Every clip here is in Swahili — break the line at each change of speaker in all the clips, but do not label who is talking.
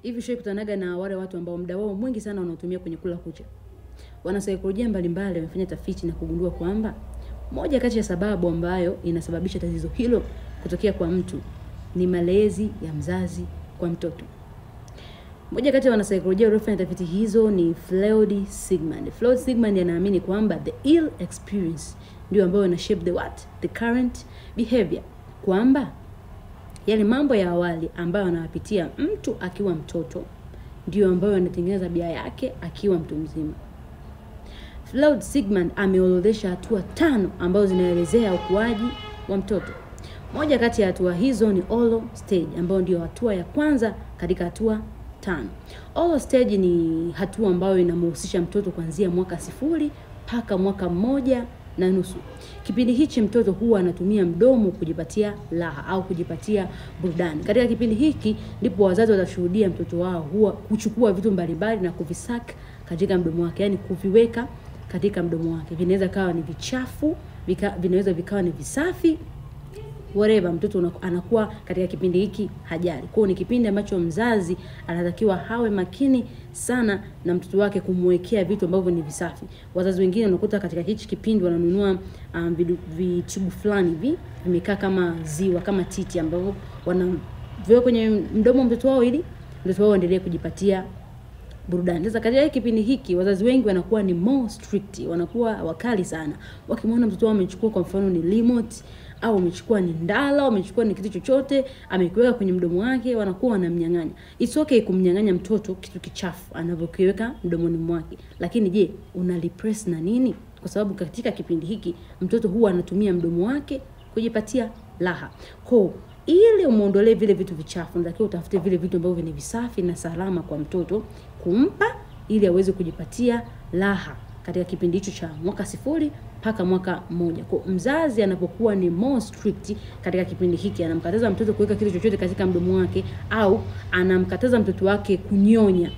Hivi shoi kutanaga na wale watu ambao muda wao mwingi sana wanatumia kwenye kula kucha. Wanasaikolojia mbalimbali wamefanya tafiti na kugundua kwamba moja kati ya sababu ambayo inasababisha tatizo hilo kutokea kwa mtu ni malezi ya mzazi kwa mtoto. Moja kati ya wanasaikolojia waliofanya tafiti hizo ni Freud Sigmund. Freud Sigmund anaamini kwamba the ill experience ndio ambayo ina shape the current behavior, kwamba yale mambo ya awali ambayo anapitia mtu akiwa mtoto ndio ambayo yanatengeneza tabia yake akiwa mtu mzima. Freud Sigmund ameorodhesha hatua 5 ambazo zinaelezea ukuaji wa mtoto. Moja kati ya hatua hizo ni oral stage, ambayo ndio hatua ya kwanza katika hatua 5. Oral stage ni hatua ambayo inamhusisha mtoto kuanzia mwaka 0 mpaka mwaka 1.5. Kipindi hichi mtoto huwa anatumia mdomo kujipatia raha au kujipatia burudani. Katika kipindi hiki ndipo wazazi watashuhudia mtoto wao huwa kuchukua vitu mbalimbali na kuvisaka katika mdomo wake, yani kuviweka katika mdomo wake. Vinaweza kawa ni vichafu, vinaweza vikawa ni visafi, whatever. Mtoto anakuwa katika kipindi hiki hajali. Kwa hiyo ni kipindi ambacho mzazi anatakiwa hawe makini sana na mtoto wake kumwekea vitu ambavyo ni visafi. Wazazi wengine wanakuta katika hichi kipindi wananunua vitubu fulani hivi vimekaa kama ziwa, kama titi, ambavyo wanaviweka kwenye mdomo mtoto wao ili mtoto wao endelee kujipatia burudani. Sasa katika kipindi hiki wazazi wengi wanakuwa ni more strict, wanakuwa wakali sana. Wakimwona mtoto wao amechukua kwa mfano ni remote au amechukua ni ndala, amechukua ni kitu chochote, amekiweka kwenye mdomo wake, wanakuwa wanamnyang'anya. It's okay kumnyang'anya mtoto kitu kichafu anavyokiweka mdomoni mwake, lakini je, una repress na nini? Kwa sababu katika kipindi hiki mtoto huwa anatumia mdomo wake kujipatia raha. Kwa ili umuondolee vile vitu vichafu, unatakiwa utafute vile vitu ambavyo ni visafi na salama kwa mtoto kumpa ili aweze kujipatia raha katika kipindi hicho cha mwaka 0 mpaka mwaka 1. Kwa mzazi anapokuwa ni more strict katika kipindi hiki, anamkataza mtoto kuweka kitu chochote katika mdomo wake au anamkataza mtoto wake kunyonya.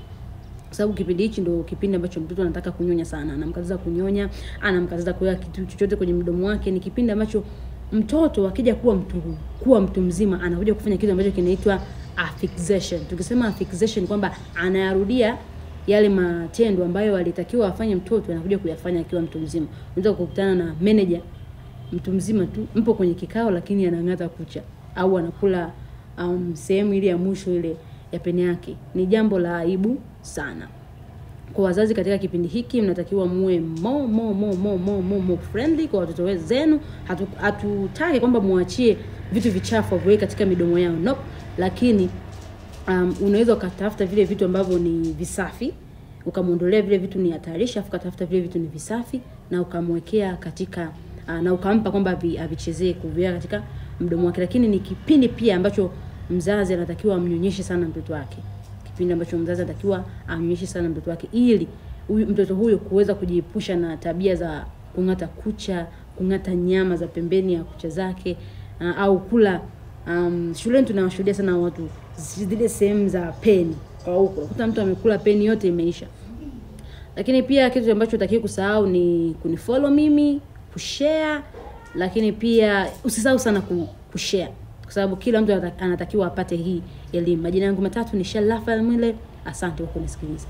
Kwa sababu kipindi hichi ndio kipindi ambacho mtoto anataka kunyonya sana. Anamkataza kunyonya, anamkataza kuweka kitu chochote kwenye mdomo wake. Ni kipindi ambacho mtoto akija kuwa mtu mzima anakuja kufanya kitu ambacho kinaitwa affixation. Tukisema affixation kwamba anayarudia yale matendo ambayo alitakiwa afanye mtoto, anakuja kuyafanya akiwa mtu mzima. Unaweza kukutana na manager mtu mzima tu, mpo kwenye kikao lakini anang'ata kucha au anakula sehemu ile ya mwisho ile ya peni yake. Ni jambo la aibu sana. Kwa wazazi katika kipindi hiki mnatakiwa muwe more friendly kwa watoto wenu. Hatutaki kwamba muachie vitu vichafu viwe katika midomo yao. Nope. Lakini unaweza ukatafuta vile vitu ambavyo ni visafi, ukamuondolea vile vitu ni hatarishi, afu ukatafuta vile vitu ni visafi na ukamwekea katika na ukampa kwamba avichezee kuviweka katika mdomo wake. Lakini ni kipindi pia ambacho mzazi anatakiwa amnyonyeshe sana mtoto wake. Kipindi ambacho mzazi anatakiwa amnyonyeshe sana mtoto wake ili mtoto huyo kuweza kujiepusha na tabia za kung'ata kucha, kung'ata nyama za pembeni ya kucha zake, au kula shuleni tunawashuhudia sana watu zile sehemu za peni. Kwa huko ukuta mtu amekula peni yote imeisha. Lakini pia kitu ambacho utakiwa kusahau ni kunifollow mimi, kushare, lakini pia usisahau sana kushare kwa sababu kila mtu anatakiwa apate hii elimu. Majina yangu matatu ni Shella Rafael Mwile. Asante kwa kunisikiliza.